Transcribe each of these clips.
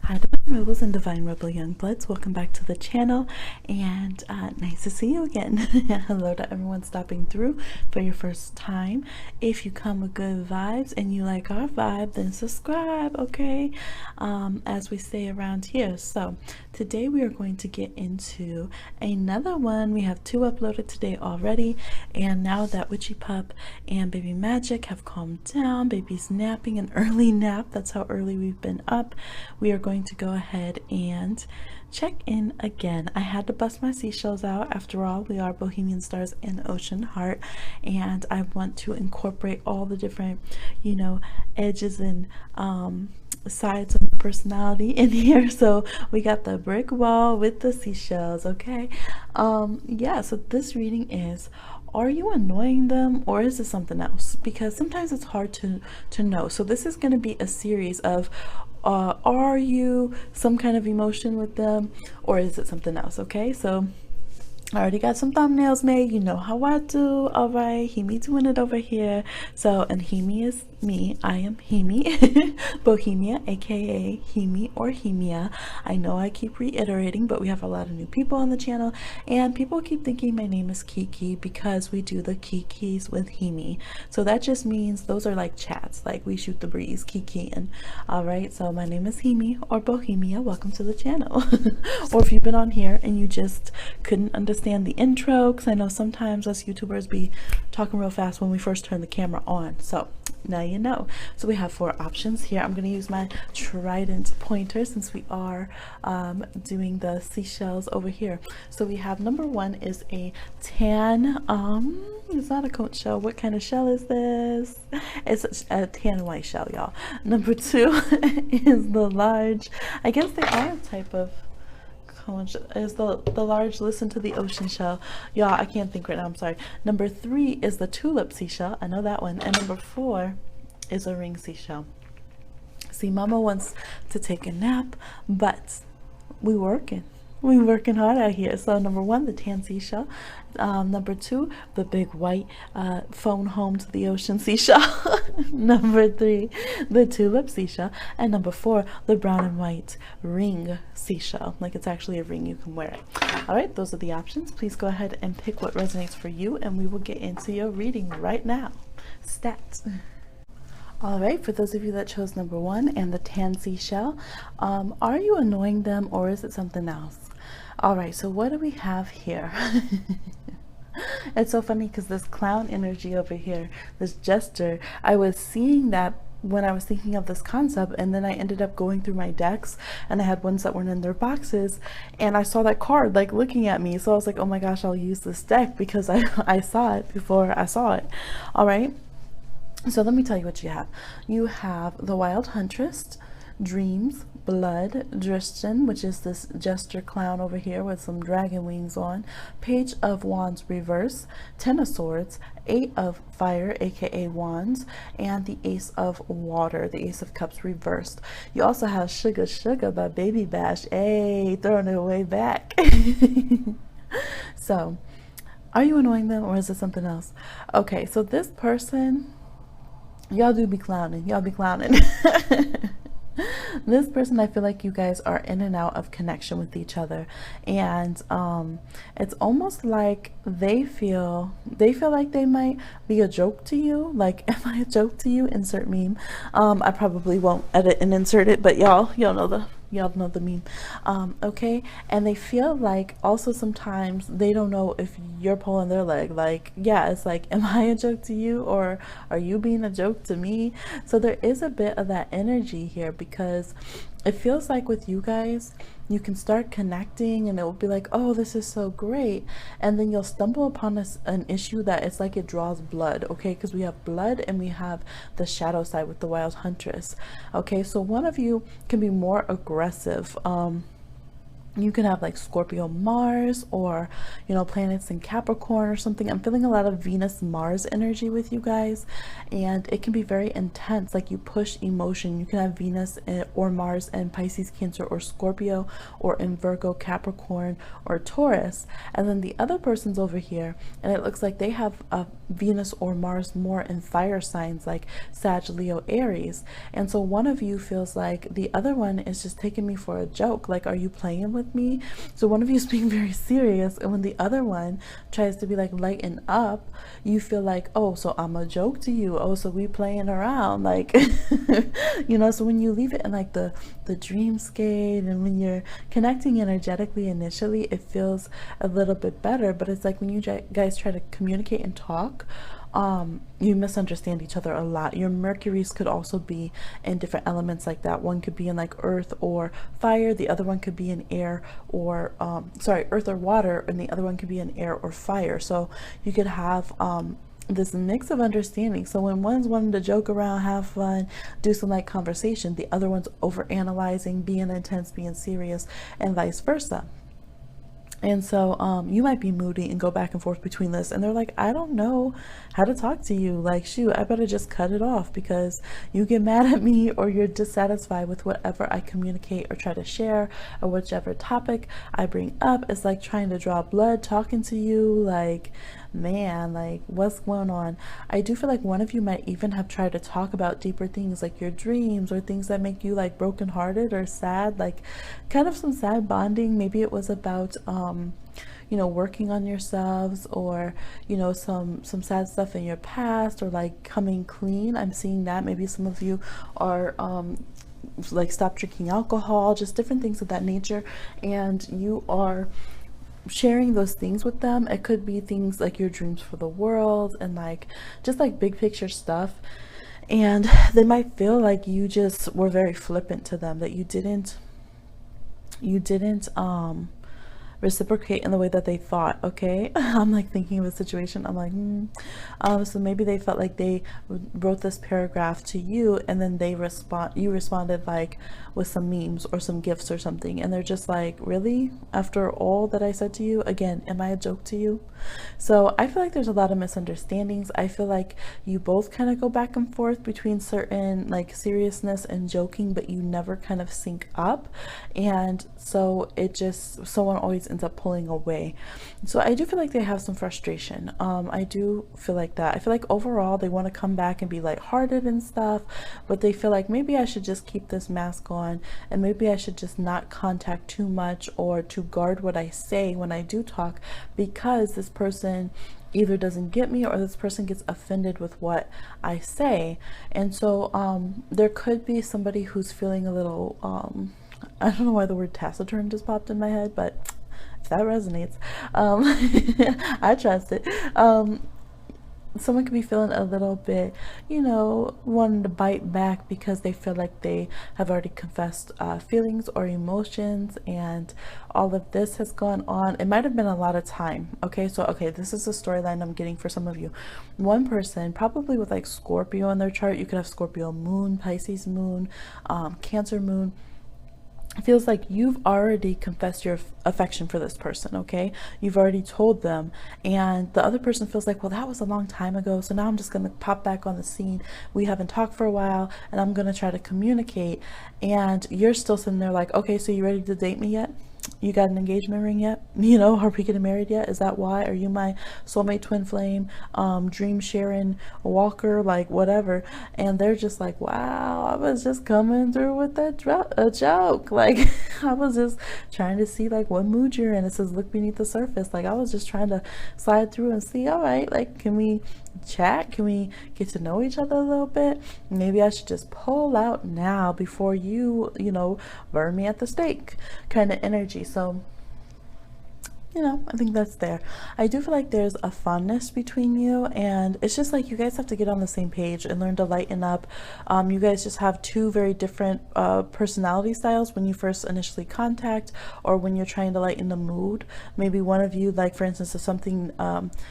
Hi Divine Rebels and Divine Rebel Young Bloods, welcome back to the channel, and nice to see you again. Hello to everyone stopping through for your first time. If you come with good vibes and you like our vibe, then subscribe, okay? As we say around here. So today we are going to get into another one. We have two uploaded today already, and now that Witchy Pup and Baby Magic have calmed down, baby's napping, an early nap, that's how early we've been up, we are going to go ahead and check in again. I had to bust my seashells out. After all, we are Bohemian Stars in Ocean Heart, and I want to incorporate all the different, edges and sides of my personality in here. So we got the brick wall with the seashells. Okay, yeah, so this reading is, are you annoying them or is it something else? Because sometimes it's hard to know. So this is going to be a series of are you some kind of emotion with them or is it something else? Okay, so I already got some thumbnails made. You know how I do. All right, Heey doing it over here. So, and Heey is me. I am Heey, Bohemia, aka Heey or Hemia. I know I keep reiterating, but we have a lot of new people on the channel, and people keep thinking my name is Kiki because we do the Kikis with Heey. So that just means those are like chats, like we shoot the breeze, Kiki. And all right, so my name is Heey or Bohemia. Welcome to the channel. Or if you've been on here and you just couldn't understand the intro, because I know sometimes us YouTubers be talking real fast when we first turn the camera on. So now you know. So we have 4 options here. I'm going to use my trident pointer since we are doing the seashells over here. So we have number 1 is a tan, it's not a conch shell. What kind of shell is this? It's a tan white shell, y'all. Number 2 is the large, I guess they are a type of conch, is the large listen to the ocean shell. Y'all, I can't think right now, I'm sorry. Number 3 is the tulip seashell. I know that one. And number 4 is a ring seashell. See, mama wants to take a nap, but we working hard out here. So number 1, the tan seashell. Number 2, the big white phone home to the ocean seashell. Number 3, the tulip seashell. And number 4, the brown and white ring seashell. Like it's actually a ring, you can wear it. All right, those are the options. Please go ahead and pick what resonates for you, and we will get into your reading right now. Stats. All right, for those of you that chose number 1 and the tan seashell, are you annoying them or is it something else? All right, so what do we have here? It's so funny because this clown energy over here, this gesture, I was seeing that when I was thinking of this concept, and then I ended up going through my decks and I had ones that weren't in their boxes, and I saw that card like looking at me. So I was like, oh my gosh, I'll use this deck because I saw it before I saw it. All right. So let me tell you what you have. You have the Wild Huntress, Dreams, Blood, Dristan, which is this jester clown over here with some dragon wings on, Page of Wands reverse, 10 of Swords, 8 of Fire, aka Wands, and the Ace of Water, the Ace of Cups reversed. You also have Sugar Sugar by Baby Bash. Hey, throwing it way back. So, are you annoying them or is it something else? Okay, so this person, y'all do be clowning. Y'all be clowning. This person, I feel like you guys are in and out of connection with each other, and it's almost like they feel like they might be a joke to you. Like, am I a joke to you? Insert meme. I probably won't edit and insert it, but y'all know the meme. Okay, and they feel like also sometimes they don't know if you're pulling their leg. Like, yeah, it's like, am I a joke to you or are you being a joke to me? So there is a bit of that energy here, because it feels like with you guys, you can start connecting and it will be like, oh, this is so great, and then you'll stumble upon an issue that it's like it draws blood. Okay, because we have blood and we have the shadow side with the Wild Huntress. Okay, so one of you can be more aggressive You can have like Scorpio Mars, or you know, planets in Capricorn or something. I'm feeling a lot of Venus Mars energy with you guys, and it can be very intense. Like you push emotion. You can have Venus or Mars in Pisces, Cancer, or Scorpio, or in Virgo, Capricorn, or Taurus. And then the other person's over here, and it looks like they have a Venus or Mars more in fire signs like Sag, Leo, Aries. And so one of you feels like the other one is just taking me for a joke. Like, are you playing with me? So one of you is being very serious, and when the other one tries to be like lighten up, you feel like, oh, so I'm a joke to you, oh, so we playing around, like you know. So when you leave it in like the dreamscape, and when you're connecting energetically initially, it feels a little bit better. But it's like when you guys try to communicate and talk, you misunderstand each other a lot. Your Mercuries could also be in different elements like that. One could be in like earth or fire, the other one could be in air or earth or water, and the other one could be in air or fire. So you could have this mix of understanding. So when one's wanting to joke around, have fun, do some light conversation, the other one's over analyzing, being intense, being serious, and vice versa. And so you might be moody and go back and forth between this, and they're like, I don't know how to talk to you. Like, shoot, I better just cut it off because you get mad at me, or you're dissatisfied with whatever I communicate or try to share, or whichever topic I bring up. It's like trying to draw blood talking to you. Like, man, like, what's going on? I do feel like one of you might even have tried to talk about deeper things, like your dreams, or things that make you like brokenhearted or sad, like kind of some sad bonding. Maybe it was about you know, working on yourselves, or you know, some sad stuff in your past, or like coming clean. I'm seeing that maybe some of you are like stop drinking alcohol, just different things of that nature, and you are sharing those things with them. It could be things like your dreams for the world, and like just like big picture stuff. And they might feel like you just were very flippant to them, that you didn't reciprocate in the way that they thought. Okay. I'm like thinking of a situation, I'm like so maybe they felt like they wrote this paragraph to you, and then you responded like with some memes or some gifts or something, and they're just like, really, after all that I said to you, again, am I a joke to you? So I feel like there's a lot of misunderstandings. I feel like you both kind of go back and forth between certain like seriousness and joking, but you never kind of sync up, and so it just, someone always ends up pulling away. So I do feel like they have some frustration. I do feel like that. I feel like overall they want to come back and be lighthearted and stuff, but they feel like maybe I should just keep this mask on, and maybe I should just not contact too much, or to guard what I say when I do talk, because this person either doesn't get me, or this person gets offended with what I say. And so there could be somebody who's feeling a little I don't know why the word taciturn just popped in my head, but if that resonates, I trust it. Someone could be feeling a little bit, you know, wanting to bite back because they feel like they have already confessed feelings or emotions, and all of this has gone on. It might have been a lot of time. Okay, so this is the storyline I'm getting for some of you. One person, probably with like Scorpio in their chart, you could have Scorpio moon, Pisces moon, Cancer moon. Feels like you've already confessed your affection for this person. Okay, you've already told them, and the other person feels like, well, that was a long time ago, so now I'm just gonna pop back on the scene. We haven't talked for a while, and I'm gonna try to communicate. And you're still sitting there like, okay, so you ready to date me yet? You got an engagement ring yet? You know, are we getting married yet? Is that why? Are you my soulmate, twin flame, dream sharing walker, like whatever? And they're just like, wow, I was just coming through with a joke. Like, I was just trying to see like what mood you're in. It says look beneath the surface. Like, I was just trying to slide through and see, all right, like, can we chat? Can we get to know each other a little bit? Maybe I should just pull out now before you know, burn me at the stake kind of energy. So you know, I think that's there. I do feel like there's a fondness between you, and it's just like you guys have to get on the same page and learn to lighten up. You guys just have two very different personality styles when you first initially contact, or when you're trying to lighten the mood. Maybe one of you, like for instance, if something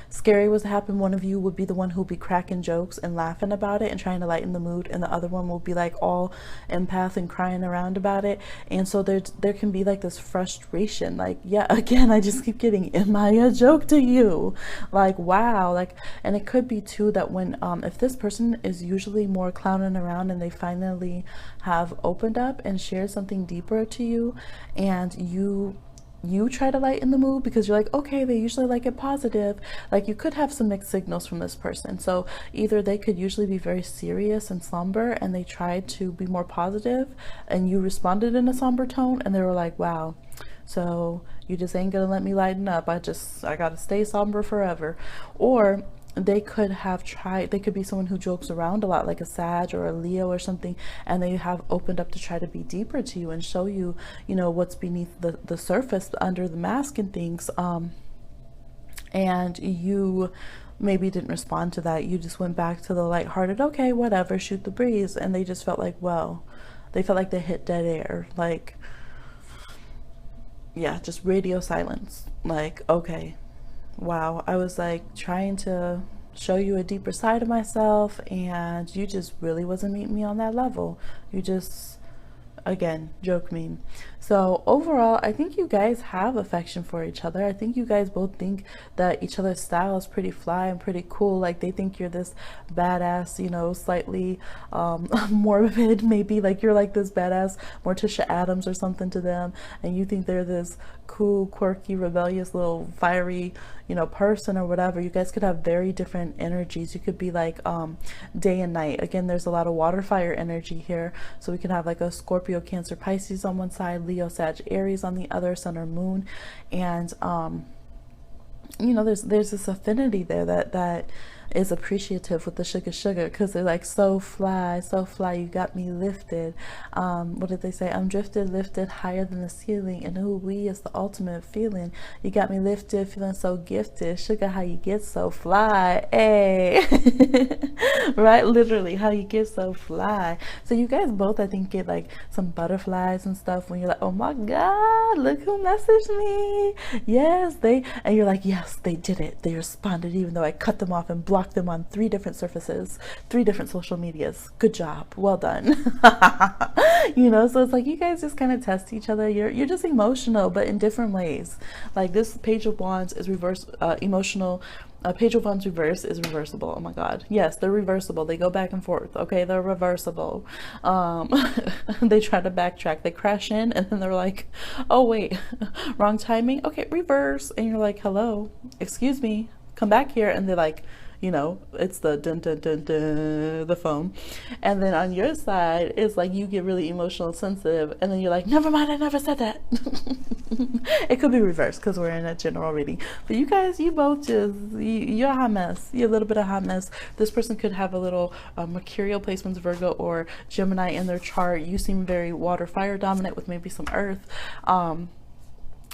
scary was to happen, one of you would be the one who'll be cracking jokes and laughing about it and trying to lighten the mood, and the other one will be like all empath and crying around about it. And so there can be like this frustration, like, yeah, again, I just keep getting, am I a joke to you? Like, wow. Like, and it could be too that when if this person is usually more clowning around and they finally have opened up and shared something deeper to you, and you try to lighten the mood because you're like, okay, they usually like it positive. Like, you could have some mixed signals from this person. So either they could usually be very serious and somber, and they tried to be more positive, and you responded in a somber tone, and they were like, wow, so you just ain't gonna let me lighten up. I gotta stay somber forever. Or they could have tried, they could be someone who jokes around a lot, like a Sag or a Leo or something, and they have opened up to try to be deeper to you and show you, you know, what's beneath the surface, under the mask and things. And you maybe didn't respond to that. You just went back to the lighthearted, okay, whatever, shoot the breeze. And they just felt like, well, they felt like they hit dead air. Like, yeah, just radio silence. Like, okay, wow, I was like trying to show you a deeper side of myself, and you just really wasn't meeting me on that level. You just, again, joke meme. So overall, I think you guys have affection for each other. I think you guys both think that each other's style is pretty fly and pretty cool. Like, they think you're this badass, you know, slightly morbid, maybe, like you're like this badass Morticia Adams or something to them, and you think they're this cool, quirky, rebellious little fiery, you know, person or whatever. You guys could have very different energies. You could be like day and night. Again, there's a lot of water fire energy here, so we could have like a Scorpio, Cancer, Pisces on one side, Leo, Sag, Aries on the other, Sun or Moon. And you know, there's this affinity there that is appreciative with the sugar, because they're like, so fly, you got me lifted. What did they say? I'm drifted, lifted higher than the ceiling, and ooh wee is the ultimate feeling. You got me lifted, feeling so gifted. Sugar, how you get so fly, hey. Right, literally, how you get so fly. So you guys both, I think, get like some butterflies and stuff when you're like, oh my god, look who messaged me. Yes, and you're like, yes, they did it, they responded, even though I cut them off and blocked them on 3 different surfaces, 3 different social medias. Good job, well done. You know, so it's like you guys just kind of test each other. You're just emotional, but in different ways. Like, this Page of Wands is reverse emotional. Page of Wands reverse is reversible. Oh my god, yes, they're reversible. They go back and forth. Okay, they're reversible. They try to backtrack, they crash in, and then they're like, oh wait, wrong timing, okay, reverse. And you're like, hello, excuse me, come back here. And they're like, you know, it's the dun dun dun dun, the phone. And then on your side, it's like you get really emotional and sensitive, and then you're like, never mind, I never said that. It could be reversed because we're in a general reading. But you guys, you both just, you're a hot mess. You're a little bit of a hot mess. This person could have a little mercurial placements, Virgo or Gemini in their chart. You seem very water fire dominant with maybe some earth.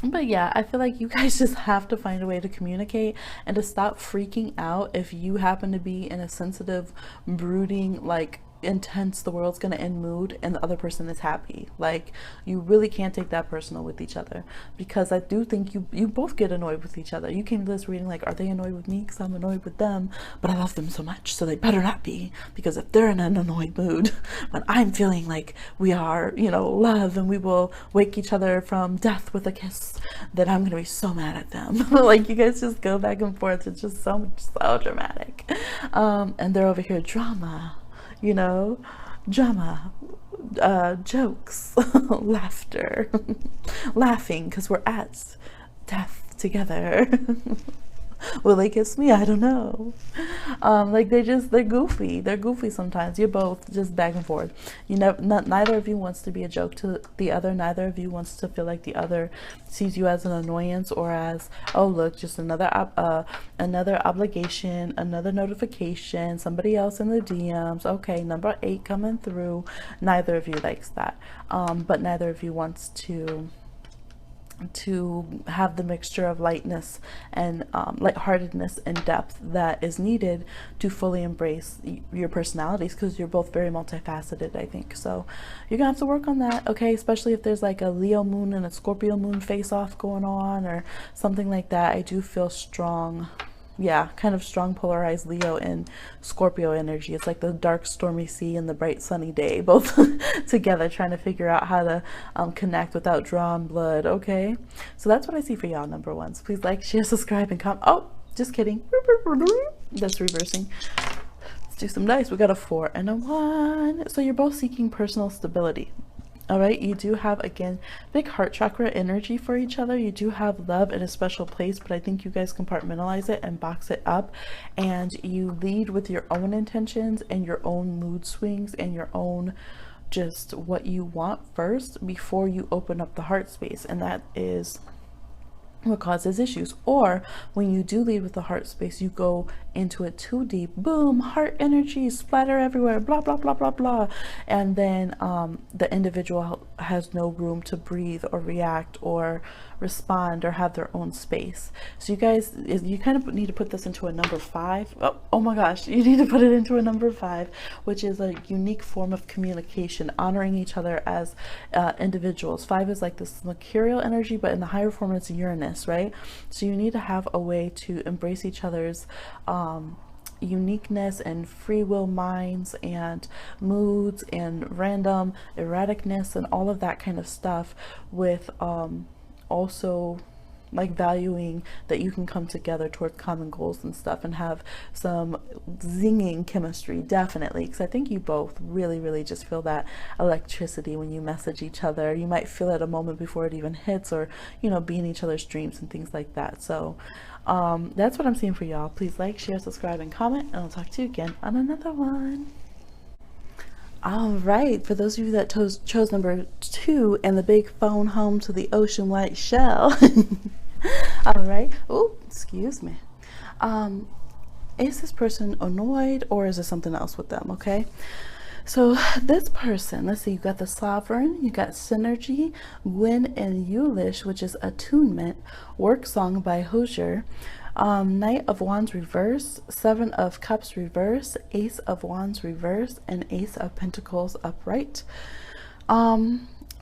But yeah, I feel like you guys just have to find a way to communicate and to stop freaking out if you happen to be in a sensitive, brooding, like intense, the world's gonna end mood, and the other person is happy. Like, you really can't take that personal with each other, because I do think you both get annoyed with each other. You came to this reading like, are they annoyed with me because I'm annoyed with them? But I love them so much, so they better not be, because if they're in an annoyed mood when I'm feeling like we are, you know, love, and we will wake each other from death with a kiss, then I'm gonna be so mad at them. Like, you guys just go back and forth. It's just so dramatic. And they're over here, drama, you know, drama, jokes, laughter, laughing because we're at death together. Will they kiss me? I don't know. Like, they're goofy sometimes. You're both just back and forth. You know, neither of you wants to be a joke to the other. Neither of you wants to feel like the other sees you as an annoyance, or as, oh look, just another obligation, another notification, somebody else in the DMs. Okay, number 8 coming through. Neither of you likes that. But neither of you wants to to have the mixture of lightness and lightheartedness and depth that is needed to fully embrace your personalities, because you're both very multifaceted, I think. So you're gonna have to work on that, okay? Especially if there's like a Leo moon and a Scorpio moon face off going on or something like that. I do feel strong, yeah, kind of strong polarized Leo and Scorpio energy. It's like the dark stormy sea and the bright sunny day, both together, trying to figure out how to connect without drawn blood, okay? So that's what I see for y'all, number ones. Please like, share, subscribe, and comment. Oh, just kidding. That's reversing. Let's do some dice. We got a 4 and a 1. So you're both seeking personal stability. All right, you do have, again, big heart chakra energy for each other. You do have love in a special place, but I think you guys compartmentalize it and box it up, and you lead with your own intentions and your own mood swings and your own just what you want first before you open up the heart space, and that is what causes issues. Or when you do lead with the heart space, you go into it too deep, boom, heart energy splatter everywhere, blah blah blah blah blah, and then the individual has no room to breathe or react or respond or have their own space. So you guys, you kind of need to put this into a number 5. Oh my gosh, you need to put it into a number 5, which is a unique form of communication, honoring each other as individuals. 5 is like this mercurial energy, but in the higher form it's Uranus, right? So you need to have a way to embrace each other's uniqueness and free will minds and moods and random erraticness and all of that kind of stuff, with also like valuing that you can come together towards common goals and stuff and have some zinging chemistry, definitely, because I think you both really just feel that electricity when you message each other. You might feel it a moment before it even hits, or you know, be in each other's dreams and things like that. So that's what I'm seeing for y'all. Please like, share, subscribe, and comment, and I'll talk to you again on another one. All right, for those of you that chose number 2 and the big phone home to the ocean white shell. All right. Oh, excuse me. Is this person annoyed, or is there something else with them? Okay. So this person, let's see, you got the Sovereign, you got Synergy, Win and Eulish, which is attunement, work song by Hozier, Knight of Wands reverse, 7 of Cups reverse, Ace of Wands reverse, and Ace of Pentacles upright.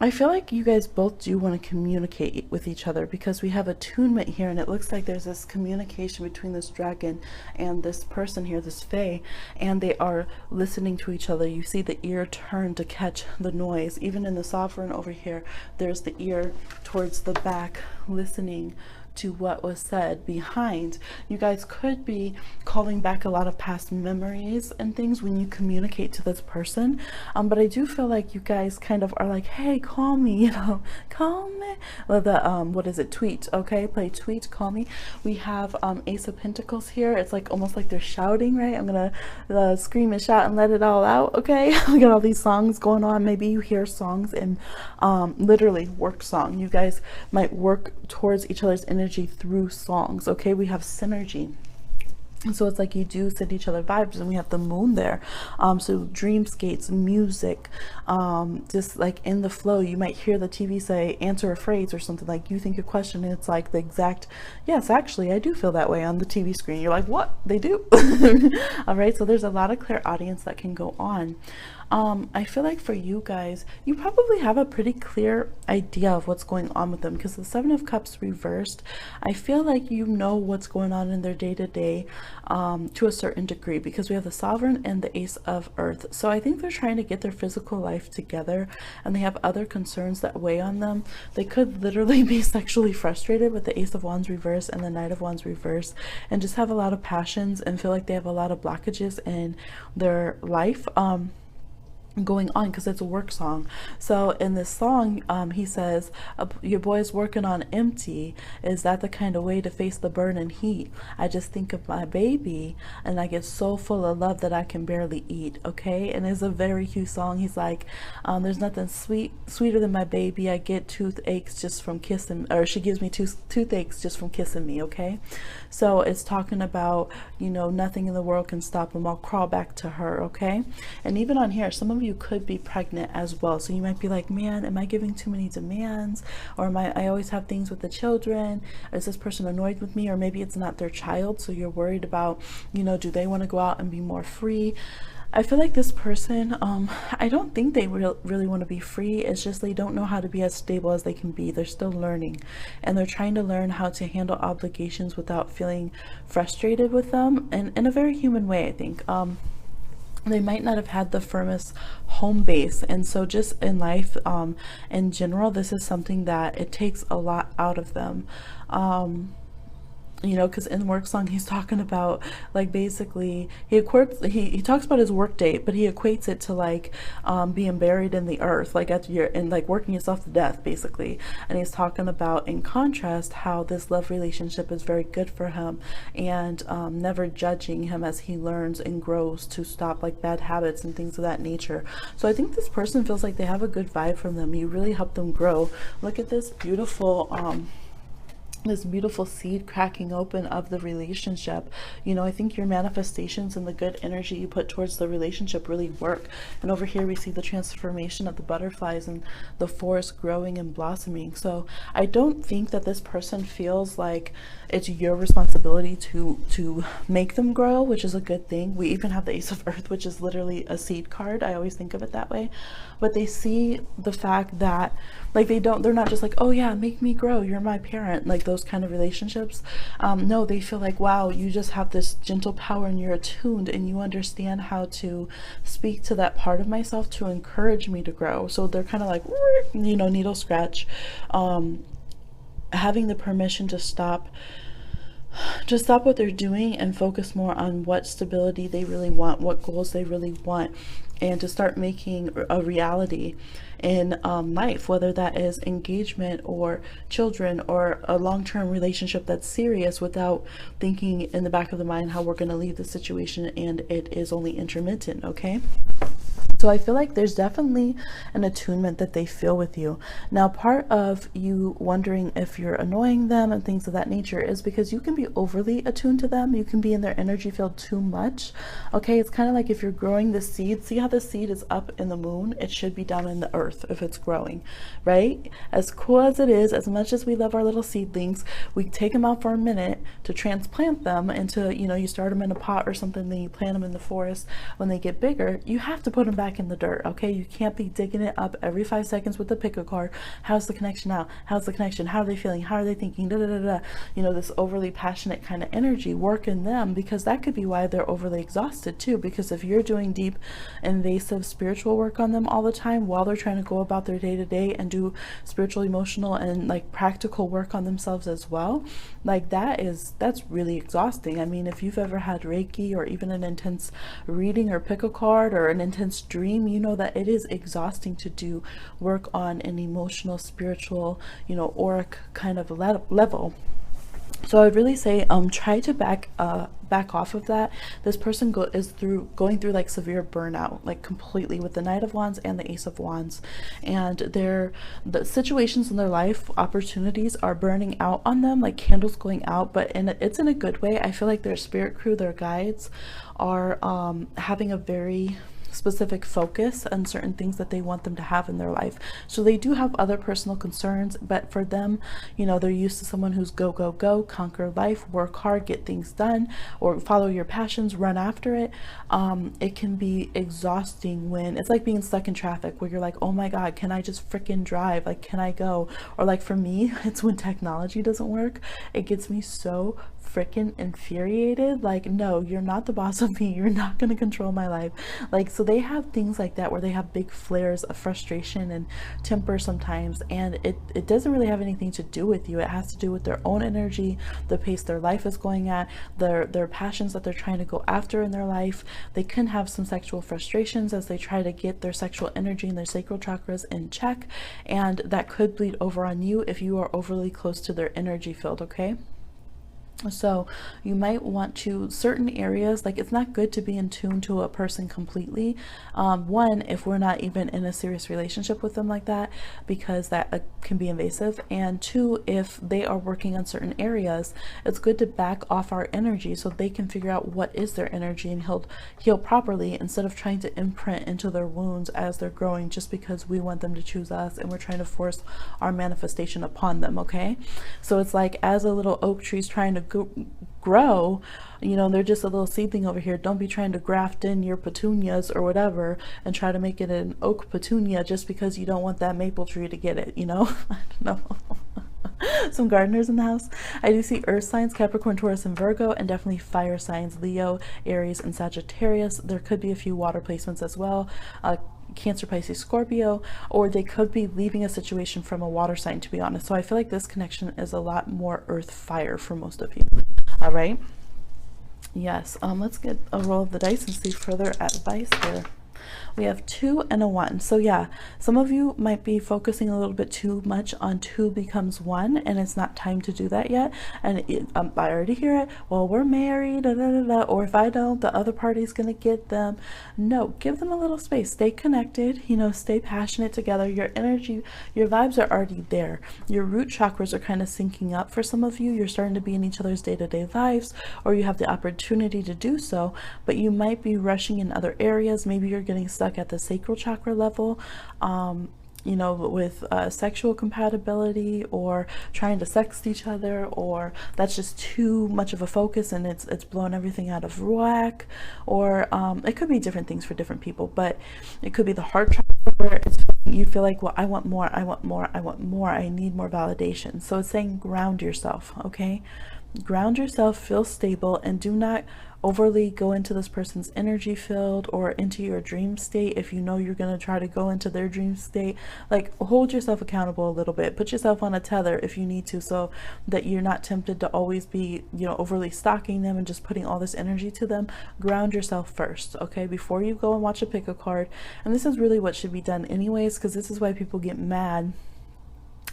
I feel like you guys both do want to communicate with each other, because we have attunement here, and it looks like there's this communication between this dragon and this person here, this fae, and they are listening to each other. You see the ear turn to catch the noise. Even in the Sovereign over here, there's the ear towards the back listening to what was said behind. You guys could be calling back a lot of past memories and things when you communicate to this person, but I do feel like you guys kind of are like, hey, call me, you know, call me. Well, the what is it, tweet, okay, play tweet, call me. We have Ace of Pentacles here. It's like almost like they're shouting, right? I'm gonna scream and shout and let it all out, okay? We got all these songs going on. Maybe you hear songs in literally work song. You guys might work towards each other's energy through songs, okay? We have synergy, so it's like you do send each other vibes, and we have the moon there, so dreamscapes, music, just like in the flow. You might hear the TV say answer a phrase or something, like you think a question and it's like the exact, yes, actually I do feel that way on the TV screen. You're like, what? They do. All right, so there's a lot of clairaudience that can go on. I feel like for you guys, you probably have a pretty clear idea of what's going on with them, because the 7 of Cups reversed, I feel like you know what's going on in their day-to-day to a certain degree, because we have the Sovereign and the Ace of Earth. So I think they're trying to get their physical life together, and they have other concerns that weigh on them. They could literally be sexually frustrated with the Ace of Wands reverse and the Knight of Wands reverse, and just have a lot of passions and feel like they have a lot of blockages in their life going on, because it's a work song. So in this song, he says, your boy's working on empty. Is that the kind of way to face the burning heat? I just think of my baby and I get so full of love that I can barely eat, okay? And it's a very cute song. He's like, there's nothing sweeter than my baby. I get toothaches just from kissing, or she gives me toothaches just from kissing me, okay? So it's talking about, you know, nothing in the world can stop him. I'll crawl back to her, okay? And even on here, some of you you could be pregnant as well. So you might be like, man, am I giving too many demands? Or I always have things with the children? Is this person annoyed with me? Or maybe it's not their child, so you're worried about, you know, do they want to go out and be more free? I feel like this person, I don't think they really want to be free. It's just they don't know how to be as stable as they can be. They're still learning, and they're trying to learn how to handle obligations without feeling frustrated with them, and in a very human way, I think. They might not have had the firmest home base, and so just in life, in general, this is something that it takes a lot out of them. You know, because in Work Song he's talking about, like, basically he talks about his work date, but he equates it to like being buried in the earth, like at your, and like working yourself to death basically. And he's talking about, in contrast, how this love relationship is very good for him, and never judging him as he learns and grows to stop like bad habits and things of that nature. So I think this person feels like they have a good vibe from them. You really help them grow. Look at this beautiful seed cracking open of the relationship. You know, I think your manifestations and the good energy you put towards the relationship really work. And over here we see the transformation of the butterflies and the forest growing and blossoming. So I don't think that this person feels like it's your responsibility to make them grow, which is a good thing. We even have the Ace of Earth, which is literally a seed card. I always think of it that way. But they see the fact that, like, they're not just like, oh yeah, make me grow, you're my parent, like those kind of relationships. No, they feel like, wow, you just have this gentle power and you're attuned and you understand how to speak to that part of myself to encourage me to grow. So they're kind of like, you know, needle scratch, having the permission to stop what they're doing and focus more on what stability they really want, what goals they really want, and to start making a reality in life, whether that is engagement or children or a long-term relationship that's serious, without thinking in the back of the mind how we're going to leave the situation and it is only intermittent. Okay, so I feel like there's definitely an attunement that they feel with you. Now, part of you wondering if you're annoying them and things of that nature is because you can be overly attuned to them. You can be in their energy field too much. Okay, it's kind of like if you're growing the seed. See how the seed is up in the moon? It should be down in the earth if it's growing, right? As cool as it is, as much as we love our little seedlings, we take them out for a minute to transplant them into, you know, you start them in a pot or something, then you plant them in the forest. When they get bigger, you have to put them back in the dirt. Okay, you can't be digging it up every 5 seconds with the picker card. How's the connection now? How's the connection? How are they feeling? How are they thinking? Da, da, da, da. You know, this overly passionate kind of energy, work in them, because that could be why they're overly exhausted too. Because if you're doing deep invasive spiritual work on them all the time while they're trying to go about their day-to-day and do spiritual, emotional, and like practical work on themselves as well, like that's really exhausting. I mean, if you've ever had Reiki or even an intense reading or pick a card or an intense dream, you know that it is exhausting to do work on an emotional, spiritual, you know, auric kind of level. So I would really say try to back off of that. This person is going through like severe burnout, like completely, with the Knight of Wands and the Ace of Wands, and the situations in their life, opportunities are burning out on them, like candles going out, but it's in a good way. I feel like their spirit crew, their guides, are having a very specific focus on certain things that they want them to have in their life. So they do have other personal concerns, but for them, you know, they're used to someone who's go, go, go, conquer life, work hard, get things done, or follow your passions, run after it. It can be exhausting when it's like being stuck in traffic where you're like, oh my God, can I just freaking drive? Like, can I go? Or like for me, it's when technology doesn't work. It gets me so freaking infuriated. Like, no, you're not the boss of me, you're not going to control my life. Like, so they have things like that where they have big flares of frustration and temper sometimes, and it doesn't really have anything to do with you. It has to do with their own energy, the pace their life is going at, their passions that they're trying to go after in their life. They can have some sexual frustrations as they try to get their sexual energy and their sacral chakras in check, and that could bleed over on you if you are overly close to their energy field. Okay, So you might want to, certain areas, like it's not good to be in tune to a person completely. One, if we're not even in a serious relationship with them like that, because that can be invasive. And two, if they are working on certain areas, it's good to back off our energy so they can figure out what is their energy and heal properly, instead of trying to imprint into their wounds as they're growing just because we want them to choose us and we're trying to force our manifestation upon them. Okay, so it's like, as a little oak tree's trying to grow, you know, they're just a little seedling over here. Don't be trying to graft in your petunias or whatever and try to make it an oak petunia just because you don't want that maple tree to get it, you know. I don't know. Some gardeners in the house. I do see earth signs, Capricorn, Taurus, and Virgo, and definitely fire signs, Leo, Aries, and Sagittarius. There could be a few water placements as well, Cancer, Pisces, Scorpio, or they could be leaving a situation from a water sign, to be honest. So I feel like this connection is a lot more earth fire for most of you. All right, yes. Let's get a roll of the dice and see further advice here. We have 2 and a 1. So yeah, some of you might be focusing a little bit too much on 2 becomes 1, and it's not time to do that yet. And I already hear it. Well, we're married, da, da, da, da. Or if I don't, the other party's gonna get them. No, give them a little space. Stay connected. You know, stay passionate together. Your energy, your vibes are already there. Your root chakras are kind of syncing up for some of you. You're starting to be in each other's day-to-day lives, or you have the opportunity to do so. But you might be rushing in other areas. Maybe you're getting stuck at the sacral chakra level, you know, with sexual compatibility, or trying to sext each other, or that's just too much of a focus and it's blowing everything out of whack. Or it could be different things for different people, but it could be the heart chakra, where you feel like, well, I want more, I want more, I want more, I need more validation. So it's saying ground yourself. Okay, ground yourself, feel stable, and do not overly go into this person's energy field or into your dream state. If you know you're going to try to go into their dream state, like, hold yourself accountable a little bit. Put yourself on a tether if you need to, so that you're not tempted to always be, you know, overly stalking them and just putting all this energy to them. Ground yourself first, okay, before you go and watch a pick a card. And this is really what should be done anyways, because this is why people get mad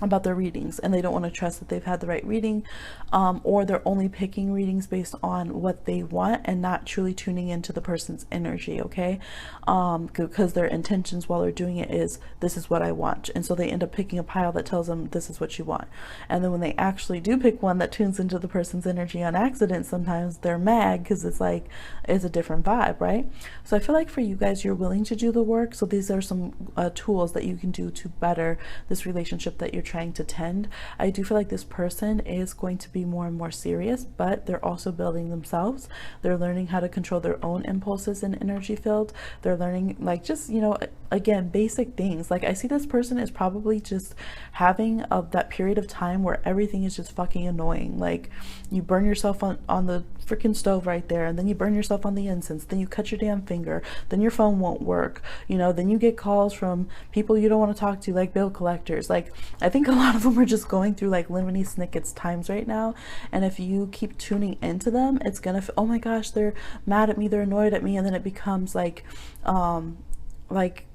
about their readings, and they don't want to trust that they've had the right reading, or they're only picking readings based on what they want and not truly tuning into the person's energy. Okay, because their intentions while they're doing it is, this is what I want, and so they end up picking a pile that tells them this is what you want. And then when they actually do pick one that tunes into the person's energy on accident, sometimes they're mad because it's like, it's a different vibe, right? So I feel like for you guys, you're willing to do the work. So these are some tools that you can do to better this relationship that you're trying to tend. I do feel like this person is going to be more and more serious, but they're also building themselves. They're learning how to control their own impulses and energy field. They're learning, like, just, you know, again, basic things. Like, I see this person is probably just having that period of time where everything is just fucking annoying. Like, you burn yourself on the freaking stove right there, and then you burn yourself on the incense, then you cut your damn finger, then your phone won't work, you know, then you get calls from people you don't want to talk to, like bill collectors. Like, I think a lot of them are just going through like Lemony Snicket's times right now, and if you keep tuning into them, it's gonna oh my gosh, they're mad at me, they're annoyed at me, and then it becomes like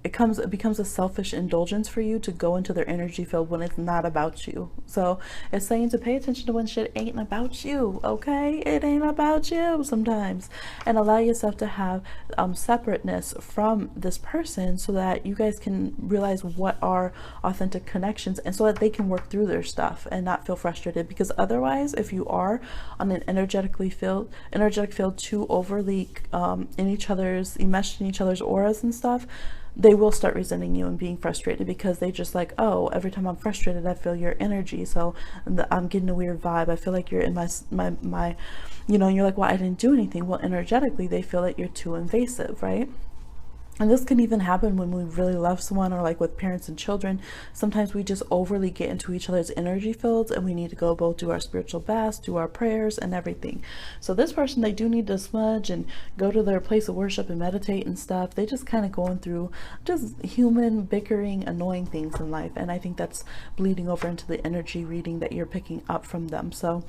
it becomes a selfish indulgence for you to go into their energy field when it's not about you. So it's saying to pay attention to when shit ain't about you. Okay, it ain't about you sometimes, and allow yourself to have separateness from this person, so that you guys can realize what are authentic connections, and so that they can work through their stuff and not feel frustrated. Because otherwise, if you are on an energetic field too overly enmeshed in each other's auras and stuff, they will start resenting you and being frustrated, because they just like, oh, every time I'm frustrated, I feel your energy, so I'm getting a weird vibe. I feel like you're in my you know, and you're like, well, I didn't do anything. Well, energetically, they feel that you're too invasive, right? And this can even happen when we really love someone, or like with parents and children. Sometimes we just overly get into each other's energy fields, and we need to go both do our spiritual baths, do our prayers and everything. So this person, they do need to smudge and go to their place of worship and meditate and stuff. They just kind of going through just human bickering, annoying things in life. And I think that's bleeding over into the energy reading that you're picking up from them. So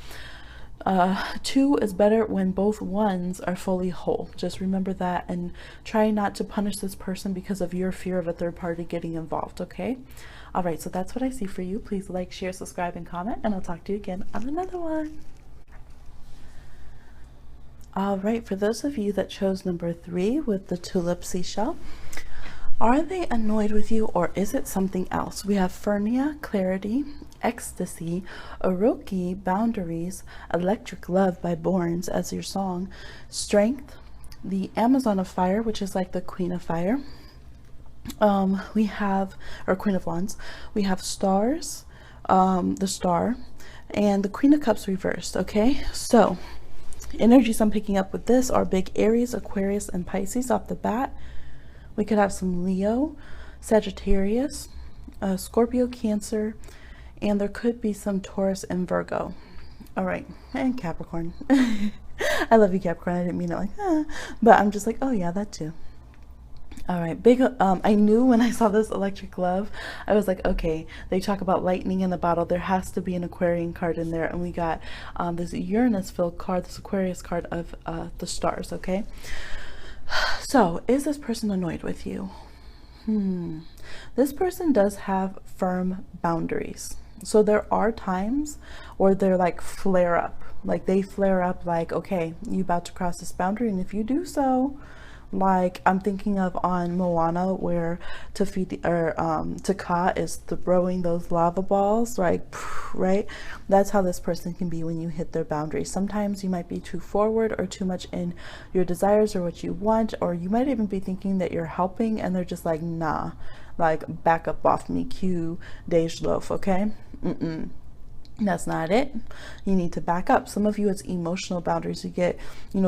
2 is better when both ones are fully whole. Just remember that, and try not to punish this person because of your fear of a third party getting involved. Okay, all right, so that's what I see for you. Please like, share, subscribe, and comment, and I'll talk to you again on another one. All right, for those of you that chose number 3 with the Tulip Seashell, are they annoyed with you or is it something else? We have Fernia, Clarity, Ecstasy, Oroki, Boundaries, Electric Love by Borns as your song, Strength, the Amazon of Fire, which is like the Queen of Fire. We have, or Queen of Wands, we have Stars, the Star, and the Queen of Cups reversed, okay? So, energies I'm picking up with this are big Aries, Aquarius, and Pisces off the bat. We could have some Leo, Sagittarius, Scorpio, Cancer, and there could be some Taurus and Virgo. All right, and Capricorn. I love you, Capricorn. I didn't mean it like, but I'm just like, oh yeah, that too. All right, big. I knew when I saw this Electric Love, I was like, okay, they talk about lightning in the bottle. There has to be an Aquarian card in there, and we got this Uranus-filled card, this Aquarius card of the stars. Okay. So, is this person annoyed with you? This person does have firm boundaries. So there are times where they're like flare up. Like they flare up like, okay, you about to cross this boundary, and if you do so, like I'm thinking of on Moana where Taka is throwing those lava balls, like, right? That's how this person can be when you hit their boundaries. Sometimes you might be too forward or too much in your desires or what you want, or you might even be thinking that you're helping and they're just like, nah, like back up off me, cue Dej Loaf, okay? That's not it. You need to back up. Some of you, it's emotional boundaries. You get,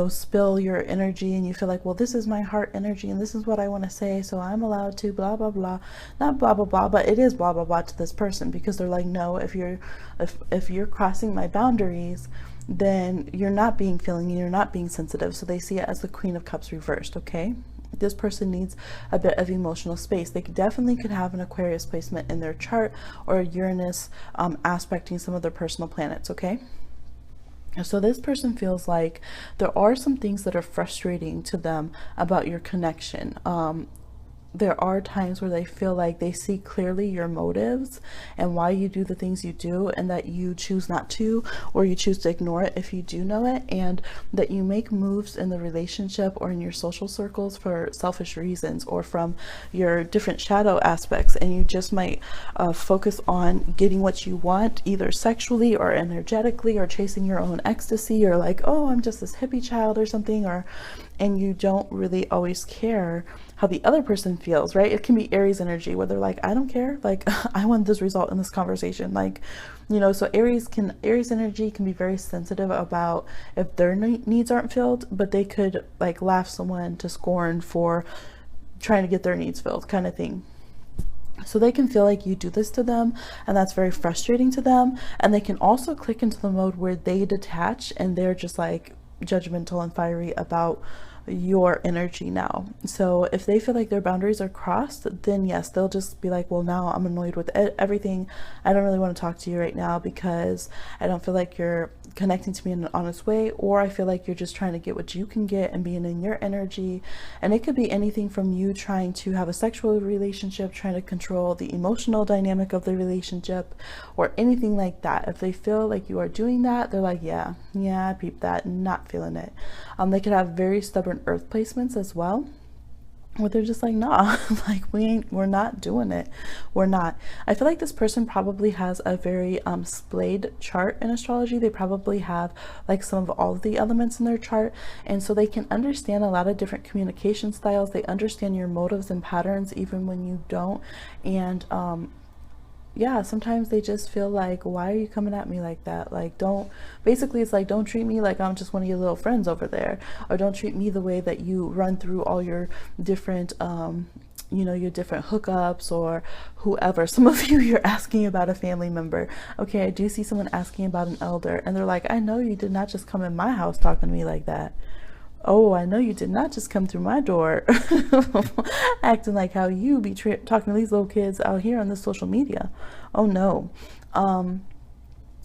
spill your energy and you feel like, well, this is my heart energy and this is what I want to say, so I'm allowed to blah blah blah. Not blah blah blah, but it is blah blah blah to this person, because they're like, no, if you're crossing my boundaries, then you're not being feeling, you're not being sensitive. So they see it as the Queen of Cups reversed. Okay, this person needs a bit of emotional space. They definitely could have an Aquarius placement in their chart, or a Uranus aspecting some of their personal planets. Okay, so this person feels like there are some things that are frustrating to them about your connection. There are times where they feel like they see clearly your motives and why you do the things you do, and that you choose not to, or you choose to ignore it if you do know it, and that you make moves in the relationship or in your social circles for selfish reasons or from your different shadow aspects, and you just might focus on getting what you want, either sexually or energetically, or chasing your own ecstasy, or like, oh, I'm just this hippie child or something, and you don't really always care how the other person feels, right? It can be Aries energy where they're like, I don't care, like I want this result in this conversation, like, so Aries energy can be very sensitive about if their needs aren't filled, but they could like laugh someone to scorn for trying to get their needs filled, kind of thing. So they can feel like you do this to them, and that's very frustrating to them. And they can also click into the mode where they detach and they're just like judgmental and fiery about your energy now. So if they feel like their boundaries are crossed, then yes, they'll just be like, well, now I'm annoyed with everything. I don't really want to talk to you right now because I don't feel like you're connecting to me in an honest way, or I feel like you're just trying to get what you can get and being in your energy. And it could be anything from you trying to have a sexual relationship, trying to control the emotional dynamic of the relationship, or anything like that. If they feel like you are doing that, they're like, yeah, I peeped that, not feeling it. They could have very stubborn earth placements as well, where they're just like, nah, like we're not doing it. We're not. I feel like this person probably has a very splayed chart in astrology. They probably have like some of all of the elements in their chart, and so they can understand a lot of different communication styles. They understand your motives and patterns even when you don't. And yeah, sometimes they just feel like, why are you coming at me like that? Like, basically it's like, don't treat me like I'm just one of your little friends over there, or don't treat me the way that you run through all your different your different hookups or whoever. Some of you, you're asking about a family member. Okay, I do see someone asking about an elder, and they're like, I know you did not just come in my house talking to me like that. Oh, I know you did not just come through my door acting like how you be talking to these little kids out here on this social media. Oh no.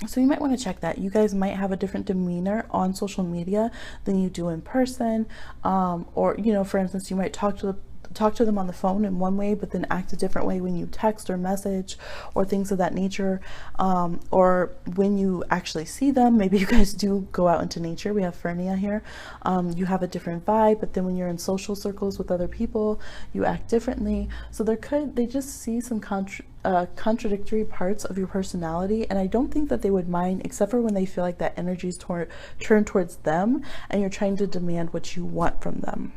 So you might want to check that. You guys might have a different demeanor on social media than you do in person. Or, for instance, you might talk to talk to them on the phone in one way, but then act a different way when you text or message or things of that nature, or when you actually see them. Maybe you guys do go out into nature. We have Fernia here. You have a different vibe, but then when you're in social circles with other people, you act differently. So they just see some contradictory parts of your personality, and I don't think that they would mind, except for when they feel like that energy is turned towards them and you're trying to demand what you want from them.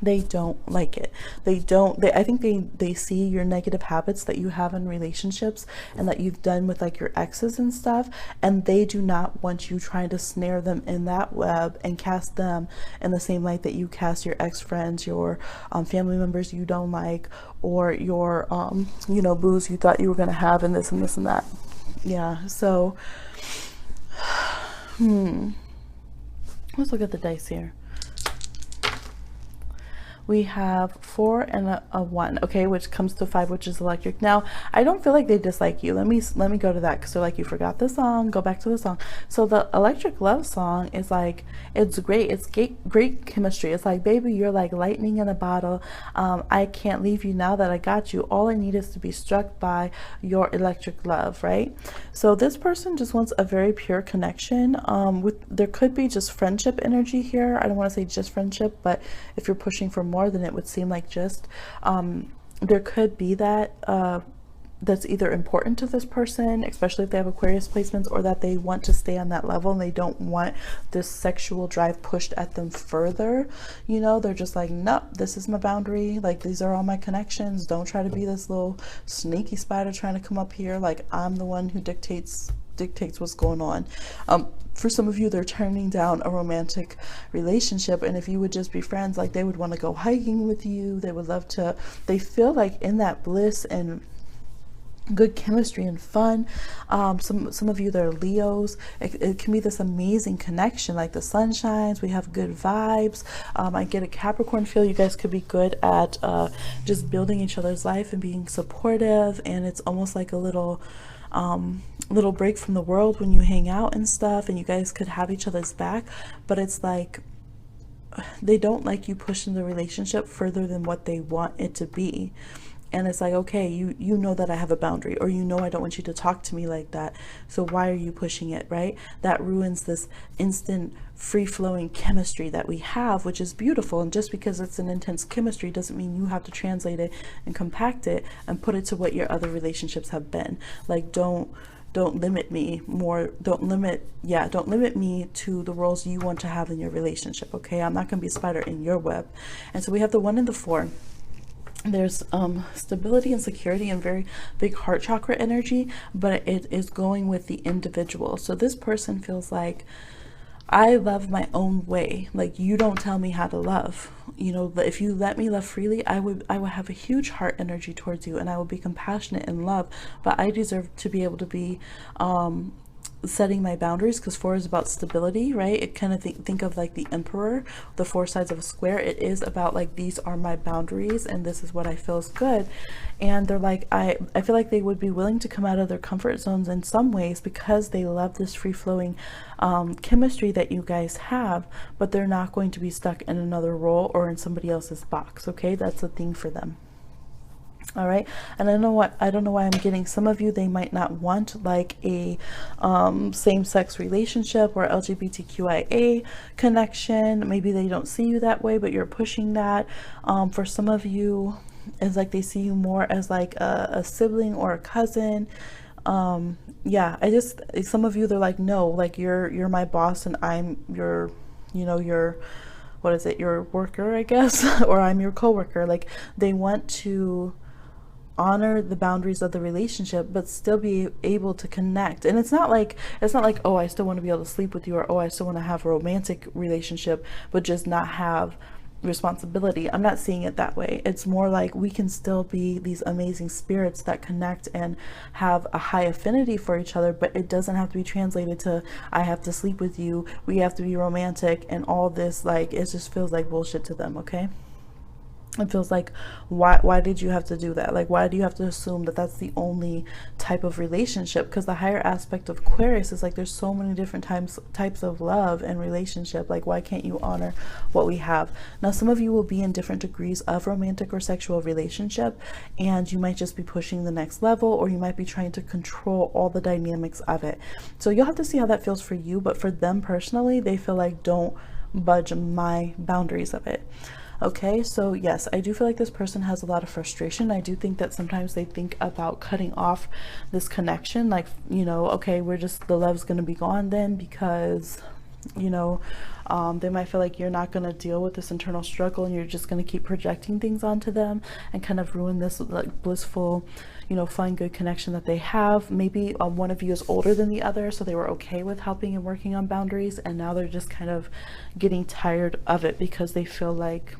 They don't like it. I think they see your negative habits that you have in relationships and that you've done with like your exes and stuff, and they do not want you trying to snare them in that web and cast them in the same light that you cast your ex-friends, your family members you don't like, or your boos you thought you were going to have, and this and this and that. Yeah, so let's look at the dice here. We have 4 and a 1, okay, which comes to 5, which is electric. Now, I don't feel like they dislike you. Let me go to that, because they're like, you forgot the song, go back to the song. So the electric love song is like, it's great. It's great chemistry. It's like, baby, you're like lightning in a bottle. I can't leave you now that I got you. All I need is to be struck by your electric love, right? So this person just wants a very pure connection. There could be just friendship energy here. I don't want to say just friendship, but if you're pushing for more, then it would seem like just there could be that that's either important to this person, especially if they have Aquarius placements, or that they want to stay on that level and they don't want this sexual drive pushed at them further. They're just like, nope, this is my boundary. Like, these are all my connections. Don't try to be this little sneaky spider trying to come up here. Like, I'm the one who dictates what's going on. For some of you, they're turning down a romantic relationship, and if you would just be friends, like, they would want to go hiking with you. They would love to. They feel like in that bliss and good chemistry and fun. Some of you, they're Leos. It can be this amazing connection, like the sun shines, we have good vibes. I get a Capricorn feel. You guys could be good at just building each other's life and being supportive, and it's almost like a little break from the world when you hang out and stuff, and you guys could have each other's back. But it's like, they don't like you pushing the relationship further than what they want it to be. And it's like, okay, you know that I have a boundary, or I don't want you to talk to me like that, so why are you pushing it, right? That ruins this instant free-flowing chemistry that we have, which is beautiful. And just because it's an intense chemistry doesn't mean you have to translate it and compact it and put it to what your other relationships have been. Like, don't limit me more. Don't limit me to the roles you want to have in your relationship. Okay, I'm not going to be a spider in your web. And so we have the 1 and the 4. There's stability and security and very big heart chakra energy, but it is going with the individual. So this person feels like, I love my own way. Like, you don't tell me how to love. If you let me love freely, I would have a huge heart energy towards you, and I will be compassionate in love. But I deserve to be able to be setting my boundaries, because 4 is about stability, right? It kind of think of like the emperor, the 4 sides of a square. It is about like, these are my boundaries and this is what I feel is good. And they're like, I feel like they would be willing to come out of their comfort zones in some ways, because they love this free-flowing chemistry that you guys have, but they're not going to be stuck in another role or in somebody else's box. Okay, that's the thing for them. All right, and I don't know why I'm getting some of you, they might not want like a same-sex relationship or LGBTQIA connection. Maybe they don't see you that way, but you're pushing that. For some of you, it's like they see you more as like a sibling or a cousin. Yeah, some of you, they're like, no, like you're my boss and I'm your what is it, your worker, I guess, or I'm your coworker. Like, they want to honor the boundaries of the relationship, but still be able to connect. And it's not like, oh, I still want to be able to sleep with you, or oh, I still want to have a romantic relationship, but just not have responsibility. I'm not seeing it that way. It's more like, we can still be these amazing spirits that connect and have a high affinity for each other, but it doesn't have to be translated to, I have to sleep with you, we have to be romantic, and all this. Like, it just feels like bullshit to them. Okay, It feels like, why did you have to do that? Like, why do you have to assume that that's the only type of relationship? Because the higher aspect of Aquarius is like, there's so many different types of love and relationship. Like, why can't you honor what we have? Now, some of you will be in different degrees of romantic or sexual relationship, and you might just be pushing the next level, or you might be trying to control all the dynamics of it. So you'll have to see how that feels for you. But for them personally, they feel like, don't budge my boundaries of it. Okay, so yes, I do feel like this person has a lot of frustration. I do think that sometimes they think about cutting off this connection, like, you know, okay, the love's gonna be gone then, because, you know, they might feel like you're not going to deal with this internal struggle, and you're just going to keep projecting things onto them and kind of ruin this like blissful, you know, fun, good connection that they have. Maybe one of you is older than the other, so they were okay with helping and working on boundaries, and now they're just kind of getting tired of it because they feel like,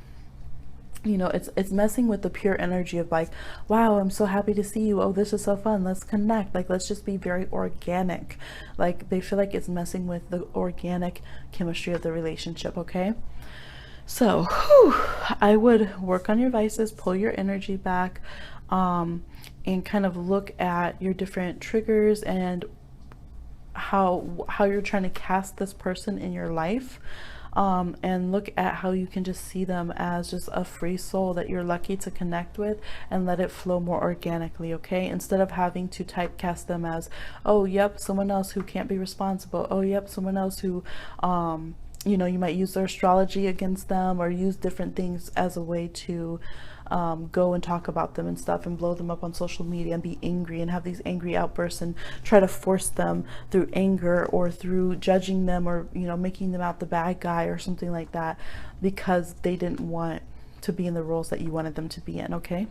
you know, it's messing with the pure energy of like, wow, I'm so happy to see you, oh, this is so fun, let's connect, like, let's just be very organic. Like, they feel like it's messing with the organic chemistry of the relationship. Okay, so I would work on your vices, pull your energy back, and kind of look at your different triggers and how you're trying to cast this person in your life. And look at how you can just see them as just a free soul that you're lucky to connect with, and let it flow more organically. Okay, instead of having to typecast them as, oh yep, someone else who can't be responsible, oh yep, someone else who you know, you might use their astrology against them, or use different things as a way to go and talk about them and stuff, and blow them up on social media, and be angry and have these angry outbursts, and try to force them through anger, or through judging them, or, you know, making them out the bad guy or something like that, because they didn't want to be in the roles that you wanted them to be in. Okay,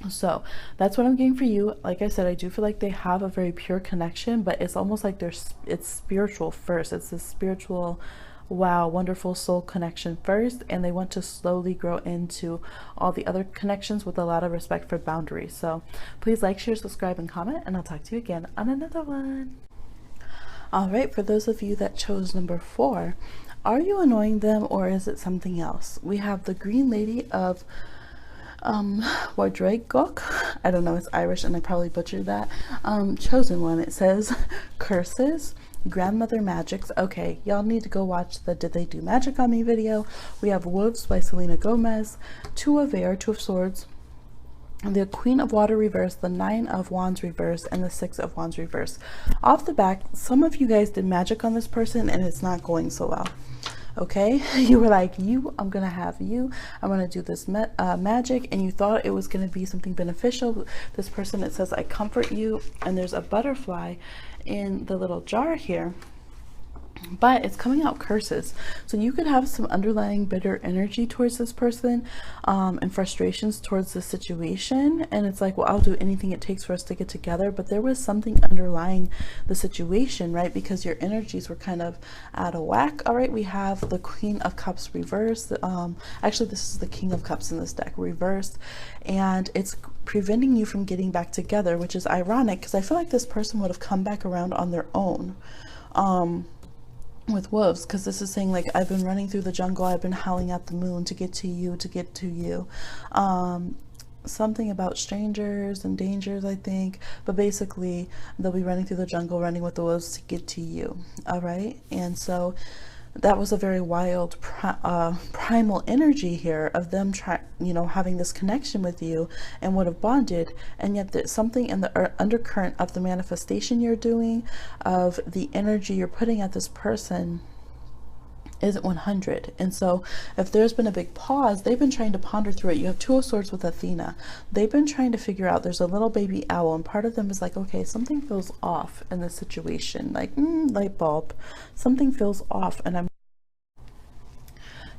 so that's what I'm getting for you. Like I said, I do feel like they have a very pure connection, but it's almost like it's spiritual first. It's this spiritual, wow, wonderful soul connection first, and they want to slowly grow into all the other connections with a lot of respect for boundaries. So please like, share, subscribe, and comment, and I'll talk to you again on another one. All right, for those of you that chose number 4, are you annoying them, or is it something else? We have the Green Lady of Wardrogok. I don't know, it's Irish and I probably butchered that. Chosen one, it says curses, grandmother magics. Okay, y'all need to go watch the Did They Do Magic on Me video. We have Wolves by Selena Gomez, Two of Air, Two of Swords, the Queen of Water reverse, the Nine of Wands reverse, and the Six of Wands reverse. Off the back, some of you guys did magic on this person and it's not going so well. Okay, you were like, I'm gonna have you, I'm gonna do this magic, and you thought it was gonna be something beneficial. This person, it says, I comfort you, and there's a butterfly in the little jar here, but it's coming out curses. So you could have some underlying bitter energy towards this person, and frustrations towards the situation, and it's like, well, I'll do anything it takes for us to get together. But there was something underlying the situation, right? Because your energies were kind of out of whack. All right, we have the Queen of Cups reversed. Actually, this is the King of Cups in this deck reversed, and it's preventing you from getting back together, which is ironic, because I feel like this person would have come back around on their own. With wolves, because this is saying like, I've been running through the jungle, I've been howling at the moon to get to you, to get to you. Something about strangers and dangers, I think, but basically they'll be running through the jungle, running with the wolves to get to you. All right, and so that was a very wild primal energy here of them having this connection with you and would have bonded, and yet there's something in the undercurrent of the manifestation you're doing, of the energy you're putting at this person, isn't 100. And so if there's been a big pause, they've been trying to ponder through it. You have Two of Swords with Athena. They've been trying to figure out, there's a little baby owl, and part of them is like, okay, something feels off in this situation, like light bulb, something feels off. And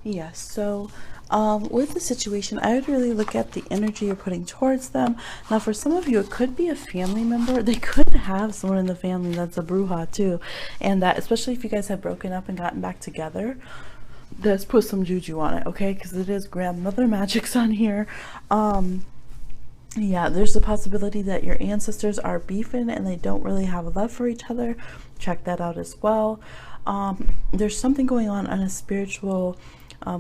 yes, so with the situation, I would really look at the energy you're putting towards them. Now, for some of you, it could be a family member. They could have someone in the family that's a bruja too, and that, especially if you guys have broken up and gotten back together, let's put some juju on it, okay? Because it is grandmother magics on here. Yeah, there's the possibility that your ancestors are beefing and they don't really have a love for each other. Check that out as well. There's something going on a spiritual,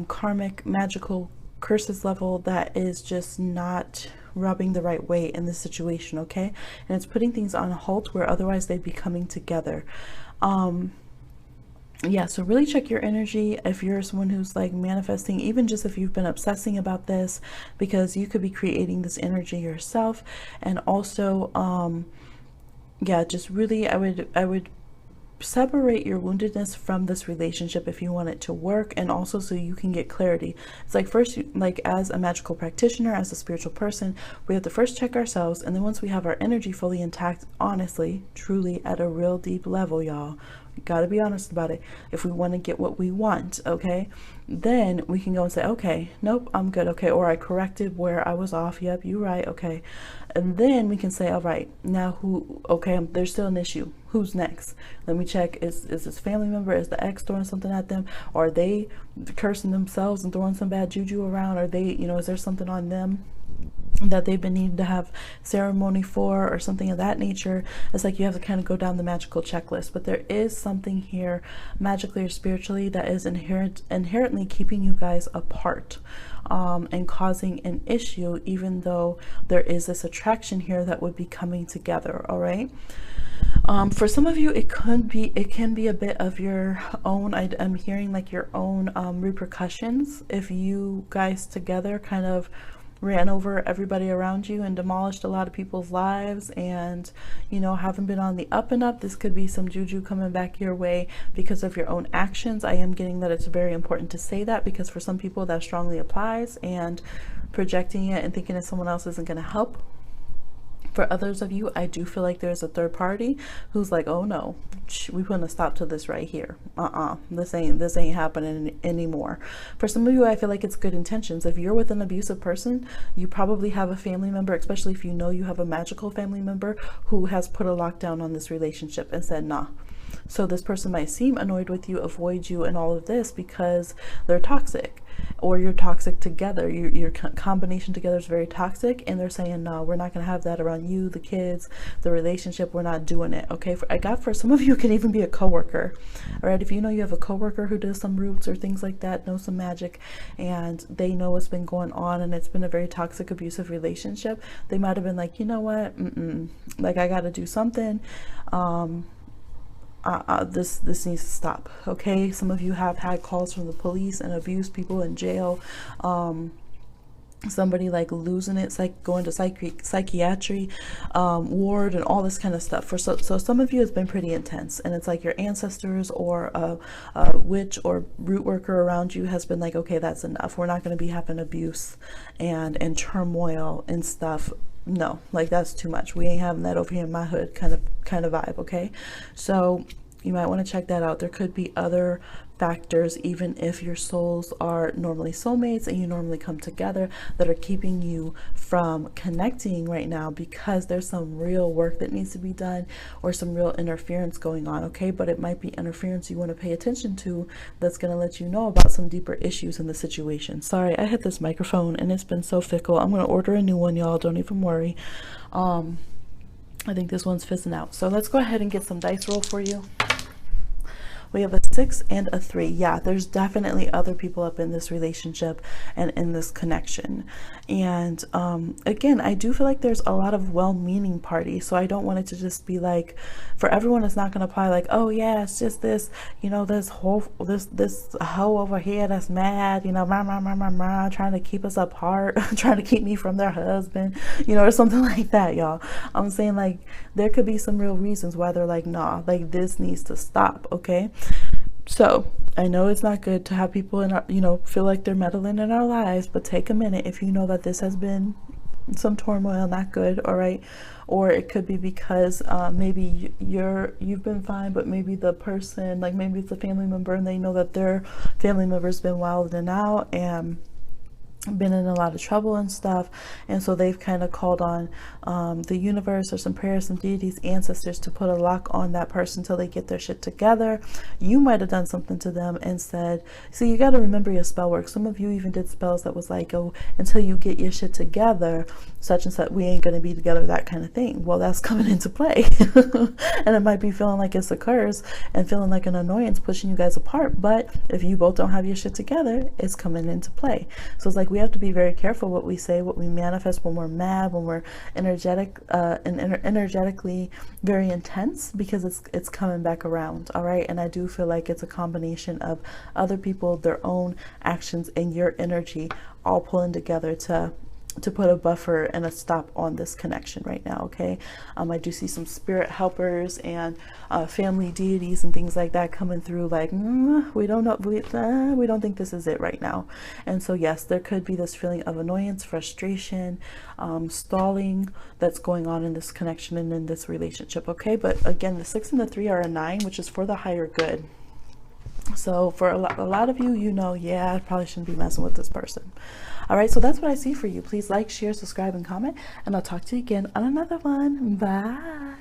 karmic, magical curses level that is just not rubbing the right way in this situation, okay? And it's putting things on hold where otherwise they'd be coming together. Yeah, so really check your energy if you're someone who's like manifesting, even just if you've been obsessing about this, because you could be creating this energy yourself. And also yeah, just really I would separate your woundedness from this relationship if you want it to work, and also so you can get clarity. It's like, first, like as a magical practitioner, as a spiritual person, we have to first check ourselves, and then once we have our energy fully intact, honestly, truly, at a real deep level, y'all, we gotta be honest about it, if we want to get what we want, okay, then we can go and say, okay, nope, I'm good, okay, or I corrected where I was off, yep, you're right, okay. And then we can say, all right, now who, okay, there's still an issue, who's next? Let me check, is this family member, is the ex throwing something at them? Or are they cursing themselves and throwing some bad juju around? Are they, you know, is there something on them that they've been needing to have ceremony for, or something of that nature? It's like you have to kind of go down the magical checklist, but there is something here magically or spiritually that is inherently keeping you guys apart, and causing an issue, even though there is this attraction here that would be coming together. All right. For some of you, it can be a bit of your own, I'm hearing like your own repercussions if you guys together kind of ran over everybody around you and demolished a lot of people's lives, and you know, haven't been on the up and up. This could be some juju coming back your way because of your own actions. I am getting that it's very important to say that, because for some people that strongly applies, and projecting it and thinking that someone else isn't going to help. For others of you, I do feel like there's a third party who's like, oh no, we putting a stop to this right here. This ain't happening anymore. For some of you, I feel like it's good intentions. If you're with an abusive person, you probably have a family member, especially if you know you have a magical family member, who has put a lockdown on this relationship and said, nah. So this person might seem annoyed with you, avoid you, and all of this because they're toxic, or you're toxic together. Your combination together is very toxic, and they're saying, no, we're not going to have that around you, the kids, the relationship. We're not doing it. Okay. For some of you, it could even be a coworker. All right. If you know you have a coworker who does some roots or things like that, knows some magic, and they know what's been going on, and it's been a very toxic, abusive relationship, they might have been like, you know what, like I got to do something. This needs to stop. Okay. Some of you have had calls from the police and abused people in jail. Somebody like losing it, like going to psychiatry ward and all this kind of stuff. So some of you, it's been pretty intense, and it's like your ancestors or a witch or root worker around you has been like, okay, that's enough. We're not going to be having abuse and turmoil and stuff. No, like that's too much. We ain't having that over here in my hood kind of vibe. Okay. So you might want to check that out. There could be other factors, even if your souls are normally soulmates and you normally come together, that are keeping you from connecting right now, because there's some real work that needs to be done, or some real interference going on. Okay. But it might be interference you want to pay attention to, that's going to let you know about some deeper issues in the situation. Sorry, I hit this microphone and it's been so fickle. I'm going to order a new one, y'all. Don't even worry. I think this one's fizzing out. So let's go ahead and get some dice roll for you. We have a 6 and a 3. Yeah, there's definitely other people up in this relationship and in this connection. And again, I do feel like there's a lot of well-meaning parties. So I don't want it to just be like, for everyone, it's not going to apply like, oh yeah, it's just this, you know, this hoe over here that's mad, you know, trying to keep us apart, trying to keep me from their husband, you know, or something like that, y'all. I'm saying like there could be some real reasons why they're like, nah, like this needs to stop. Okay. So I know it's not good to have people in our, you know, feel like they're meddling in our lives, but take a minute if you know that this has been some turmoil, not good. All right. Or it could be because maybe you've been fine, but maybe the person, like maybe it's a family member, and they know that their family member's been wilding out and been in a lot of trouble and stuff, and so they've kind of called on the universe or some prayers, some deities, ancestors, to put a lock on that person till they get their shit together. You might have done something to them and said, see, you got to remember your spell work. Some of you even did spells that was like, oh, until you get your shit together, such and such, we ain't going to be together, that kind of thing. Well, that's coming into play. And it might be feeling like it's a curse and feeling like an annoyance pushing you guys apart, but if you both don't have your shit together, it's coming into play. So it's like we we have to be very careful what we say, what we manifest when we're mad, when we're energetic and energetically very intense, because it's coming back around. All right. And I do feel like it's a combination of other people, their own actions, and your energy all pulling together to put a buffer and a stop on this connection right now. Okay. I do see some spirit helpers and family deities and things like that coming through, like, we don't know, we don't think this is it right now. And so yes, there could be this feeling of annoyance, frustration, stalling that's going on in this connection and in this relationship. Okay. But again, the 6 and the 3 are a 9, which is for the higher good. So for a lot of you, you know, yeah, I probably shouldn't be messing with this person. All right, so that's what I see for you. Please like, share, subscribe, and comment, and I'll talk to you again on another one. Bye.